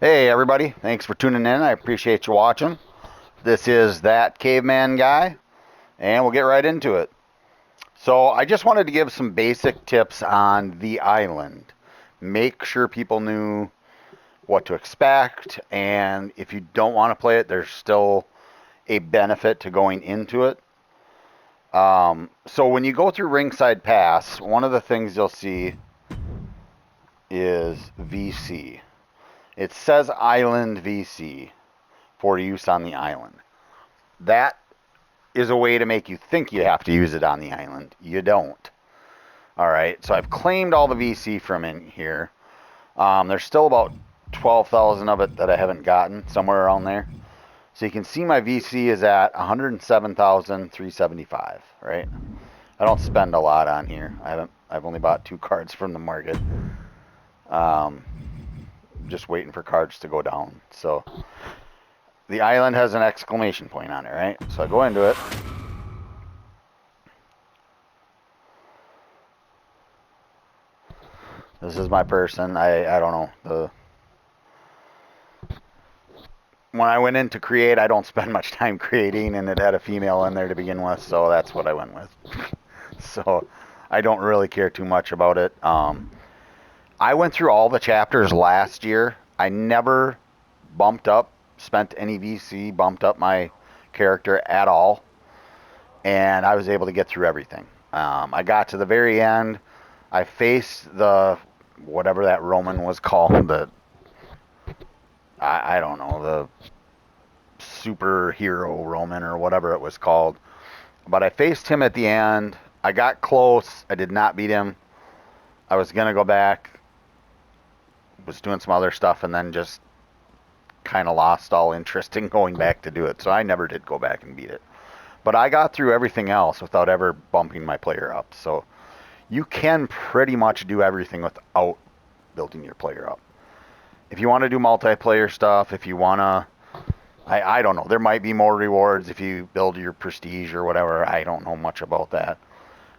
Hey everybody, thanks for tuning in. I appreciate you watching. This is That Caveman Guy, and we'll get right into it. So, I just wanted to give some basic tips on the island. Make sure people knew what to expect, and if you don't want to play it, there's still a benefit to going into it. So, when you go through Ringside Pass, one of the things you'll see is VC. It says Island VC for use on the island. That is a way to make you think you have to use it on the island. You don't. All right. So I've claimed all the VC from in here. There's still about 12,000 of it that I haven't gotten, somewhere around there. So you can see my VC is at 107,375. Right. I don't spend a lot on here. I've only bought 2 cards from the market. Um, just waiting for cards to go down. So the island has an exclamation point on it, right? So I go into it. This is my person. I don't know. When I went in to create, I don't spend much time creating, and it had a female in there to begin with, so that's what I went with. So I don't really care too much about it. I went through all the chapters last year. I never spent any VC, bumped up my character at all, and I was able to get through everything. I got to the very end. I faced the whatever that Roman was called, I don't know, the superhero Roman or whatever it was called. But I faced him at the end. I got close. I did not beat him. I was going to go back, was doing some other stuff, and then just kind of lost all interest in going back to do it. So I never did go back and beat it. But I got through everything else without ever bumping my player up. So you can pretty much do everything without building your player up. If you want to do multiplayer stuff, if you want to, I don't know, there might be more rewards if you build your prestige or whatever. I don't know much about that.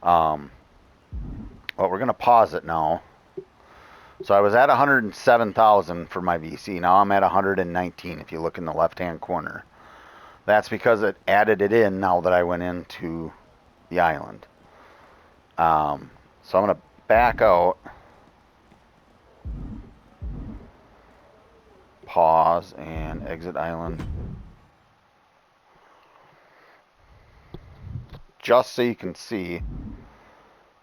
Um, but we're going to pause it now. So I was at 107,000 for my VC. Now I'm at 119 if you look in the left-hand corner. That's because it added it in now that I went into the island. So I'm going to back out, pause, and exit island. Just so you can see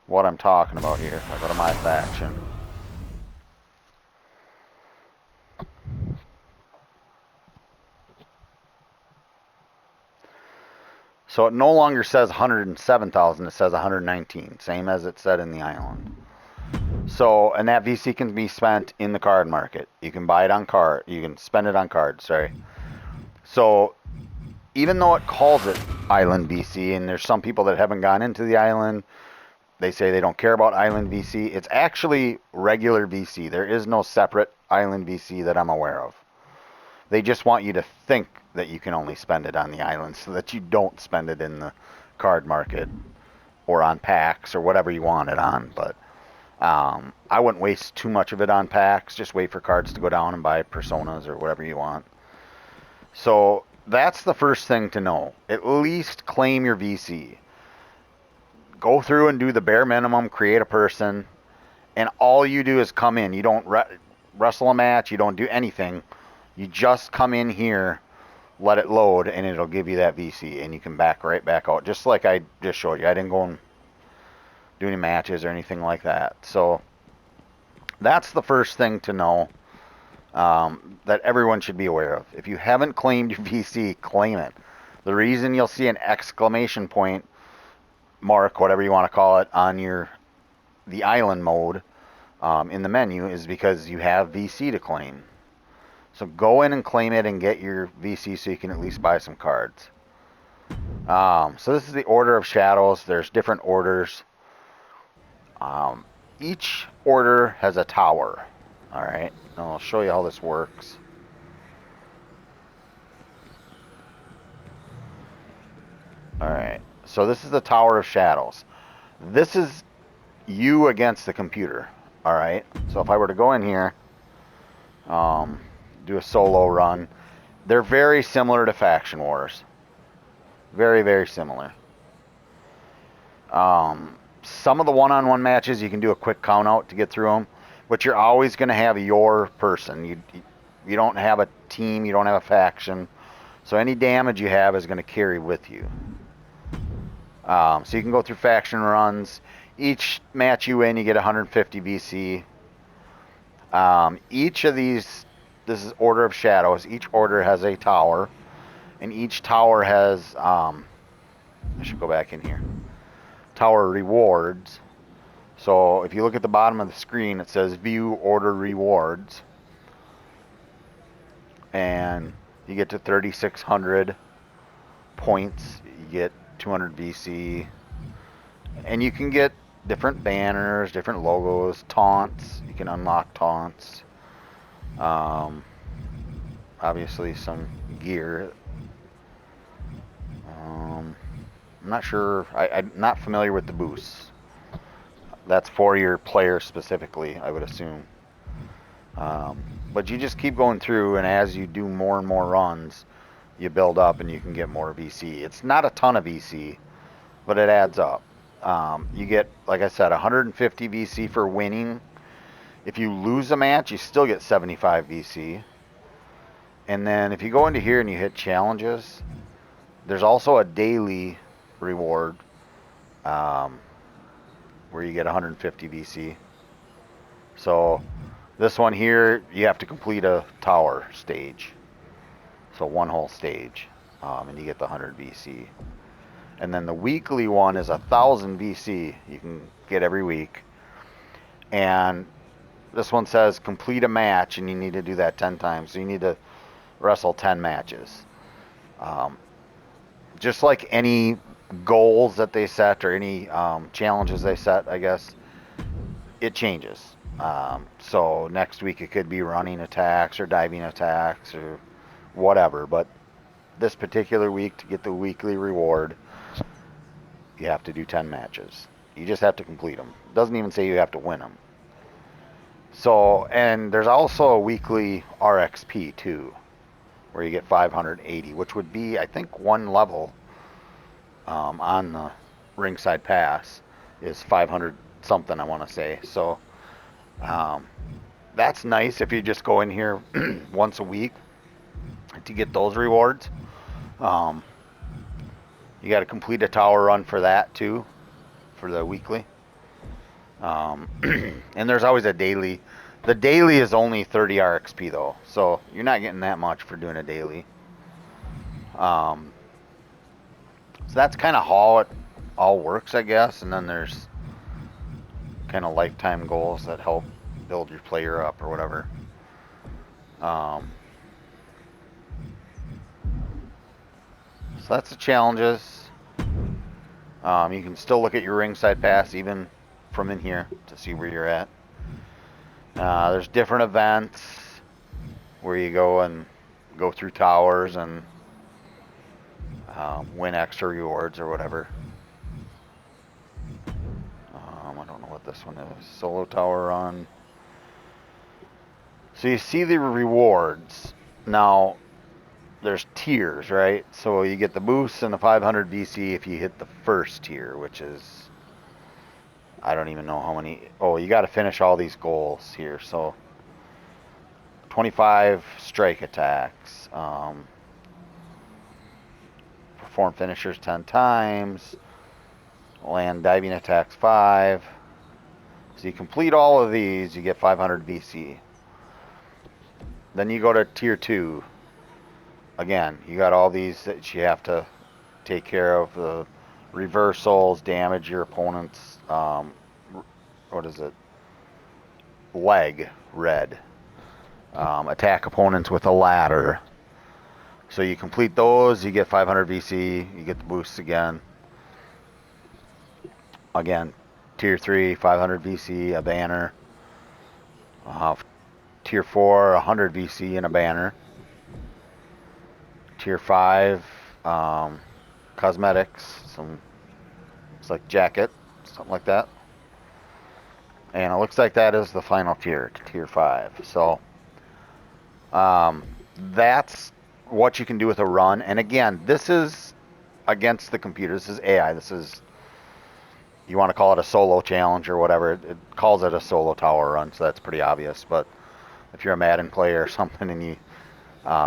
what I'm talking about here. If I go to my faction. So it no longer says 107,000, it says 119, same as it said in the island. So, and that VC can be spent in the card market. You can buy it on card, you can spend it on cards, sorry. So, even though it calls it Island VC, and there's some people that haven't gone into the island, they say they don't care about Island VC, it's actually regular VC. There is no separate Island VC that I'm aware of. They just want you to think that you can only spend it on the island so that you don't spend it in the card market or on packs or whatever you want it on. But I wouldn't waste too much of it on packs. Just wait for cards to go down and buy personas or whatever you want. So that's the first thing to know. At least claim your VC. Go through and do the bare minimum, create a person, and all you do is come in. You don't wrestle a match. You don't do anything. You just come in here, let it load, and it'll give you that VC, and you can back right back out, just like I just showed you. I didn't go and do any matches or anything like that. So that's the first thing to know, that everyone should be aware of. If you haven't claimed your VC, claim it. The reason you'll see an exclamation point mark, whatever you want to call it, on the island mode in the menu is because you have VC to claim. So go in and claim it and get your VC so you can at least buy some cards. So this is the Order of Shadows. There's different orders. Each order has a tower. Alright, I'll show you how this works. Alright, so this is the Tower of Shadows. This is you against the computer. Alright, so if I were to go in here, do a solo run. They're very similar to Faction Wars. Very, very similar. Some of the one-on-one matches you can do a quick count out to get through them, but you're always going to have your person. You don't have a team, you don't have a faction, so any damage you have is going to carry with you. So you can go through faction runs. Each match you win, you get 150 VC. Each of these, this is Order of Shadows. Each order has a tower, and each tower has, I should go back in here, tower rewards. So if you look at the bottom of the screen, it says View Order Rewards, and you get to 3,600 points. You get 200 VC, and you can get different banners, different logos, taunts. You can unlock taunts. Obviously some gear. I'm not sure. I'm not familiar with the boosts. That's for your player specifically, I would assume. But you just keep going through, and as you do more and more runs, you build up and you can get more VC. It's not a ton of VC, but it adds up. You get, like I said, 150 VC for winning. If you lose a match, you still get 75 VC. And then if you go into here and you hit challenges, there's also a daily reward where you get 150 VC. So this one here, you have to complete a tower stage. So one whole stage, and you get the 100 VC. And then the weekly one is 1,000 VC you can get every week. And this one says complete a match, and you need to do that 10 times. So you need to wrestle 10 matches. Just like any goals that they set or any challenges they set, I guess, it changes. So next week it could be running attacks or diving attacks or whatever. But this particular week, to get the weekly reward, you have to do 10 matches. You just have to complete them. It doesn't even say you have to win them. So, and there's also a weekly RXP too, where you get 580, which would be, I think, one level on the ringside pass is 500 something, I want to say. So that's nice if you just go in here once a week to get those rewards. You got to complete a tower run for that too, for the weekly. And there's always a daily. The daily is only 30 RXP though, so you're not getting that much for doing a daily. So that's kind of how it all works, I guess. And then there's kind of lifetime goals that help build your player up or whatever. So that's the challenges. You can still look at your ringside pass even from in here to see where you're at. There's different events where you go and go through towers and win extra rewards or whatever. I don't know what this one is. Solo tower run. So you see the rewards. Now, there's tiers, right? So you get the boosts and the 500 VC if you hit the first tier, which is, I don't even know how many. Oh, you got to finish all these goals here. So 25 strike attacks. Perform finishers 10 times. Land diving attacks 5. So you complete all of these, you get 500 VC. Then you go to tier 2. Again, you got all these that you have to take care of. The reversals, damage your opponent's, what is it? Leg, red. Attack opponents with a ladder. So you complete those, you get 500 VC, you get the boosts again. Again, tier 3, 500 VC, a banner. Tier 4, 100 VC and a banner. Tier 5, cosmetics, it's like jacket, something like that. And it looks like that is the final tier, tier 5. So That's what you can do with a run. And again, this is against the computer. This is AI. This is, you want to call it a solo challenge or whatever. It calls it a solo tower run, so that's pretty obvious. But if you're a Madden player or something and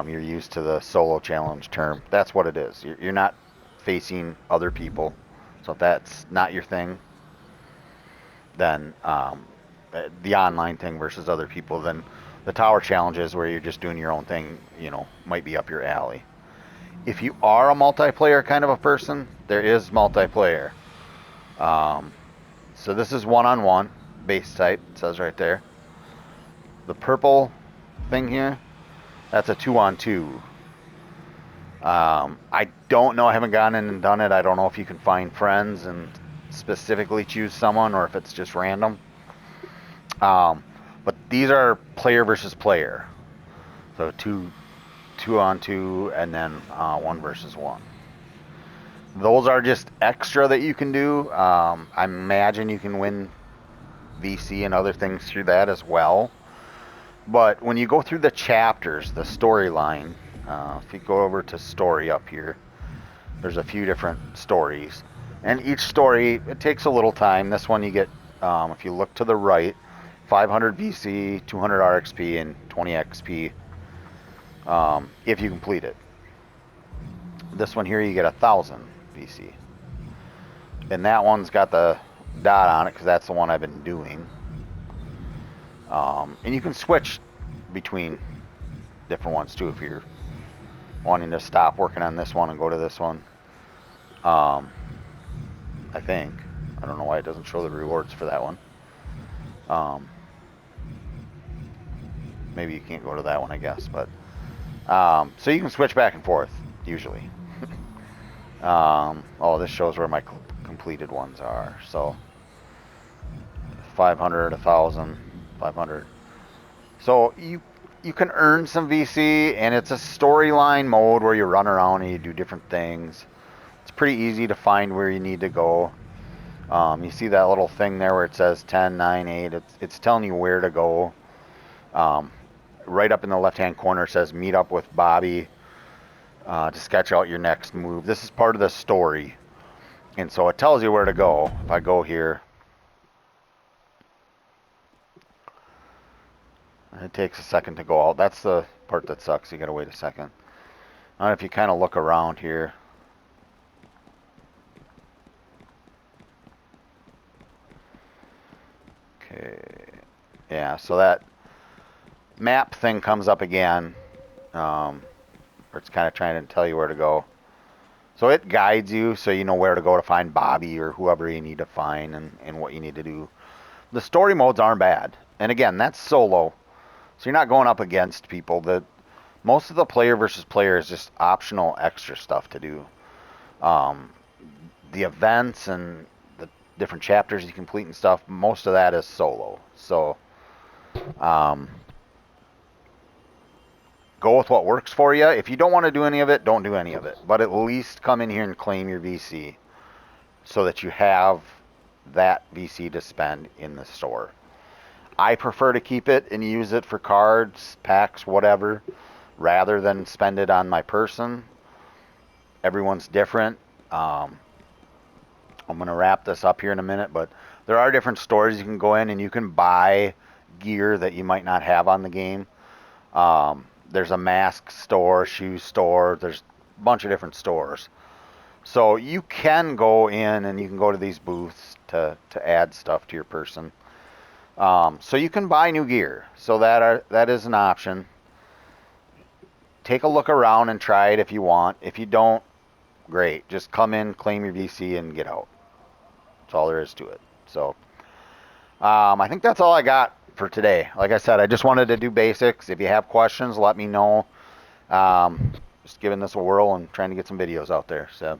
you're used to the solo challenge term, that's what it is. You're not facing other people. So if that's not your thing, then the online thing versus other people, then the tower challenges where you're just doing your own thing, might be up your alley. If you are a multiplayer kind of a person, there is multiplayer. So this is one-on-one base type. It says right there. The purple thing here, that's a 2-on-2. I don't know. I haven't gone in and done it. I don't know if you can find friends and specifically choose someone or if it's just random. But these are player versus player. So two on two, and then 1 versus 1. Those are just extra that you can do. I imagine you can win VC and other things through that as well. But when you go through the chapters, the storyline, if you go over to story up here, there's a few different stories. And each story, it takes a little time. This one you get, if you look to the right, 500 VC, 200 RXP, and 20 XP if you complete it. This one here, you get 1,000 VC. And that one's got the dot on it because that's the one I've been doing. And you can switch between different ones too if you're wanting to stop working on this one and go to this one. I think. I don't know why it doesn't show the rewards for that one. Maybe you can't go to that one, I guess. But so you can switch back and forth usually. Oh, this shows where my completed ones are. So 500, 1,000, 500. So you can earn some VC, and it's a storyline mode where you run around and you do different things. It's pretty easy to find where you need to go. You see that little thing there where it says 10, 9, 8. It's telling you where to go. Right up in the left-hand corner it says meet up with Bobby to sketch out your next move. This is part of the story. And so it tells you where to go. If I go here, it takes a second to go out. That's the part that sucks. You gotta wait a second. Now if you kind of look around here, okay, yeah, so that map thing comes up again, where it's kind of trying to tell you where to go. So it guides you so you know where to go to find Bobby or whoever you need to find and what you need to do. The story modes aren't bad. And again, that's solo. So you're not going up against people. Most of the player versus player is just optional extra stuff to do. The events and the different chapters you complete and stuff, most of that is solo. So go with what works for you. If you don't want to do any of it, don't do any of it. But at least come in here and claim your VC so that you have that VC to spend in the store. I prefer to keep it and use it for cards, packs, whatever, rather than spend it on my person. Everyone's different. I'm going to wrap this up here in a minute, but there are different stores you can go in and you can buy gear that you might not have on the game. There's a mask store, shoe store. There's a bunch of different stores. So you can go in and you can go to these booths to add stuff to your person. So you can buy new gear. So that is an option. Take a look around and try it if you want. If you don't, great. Just come in, claim your VC, and get out. That's all there is to it. So I think that's all I got for today. Like I said, I just wanted to do basics. If you have questions, let me know. Just giving this a whirl and trying to get some videos out there. So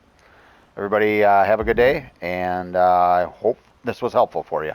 everybody have a good day, and I hope this was helpful for you.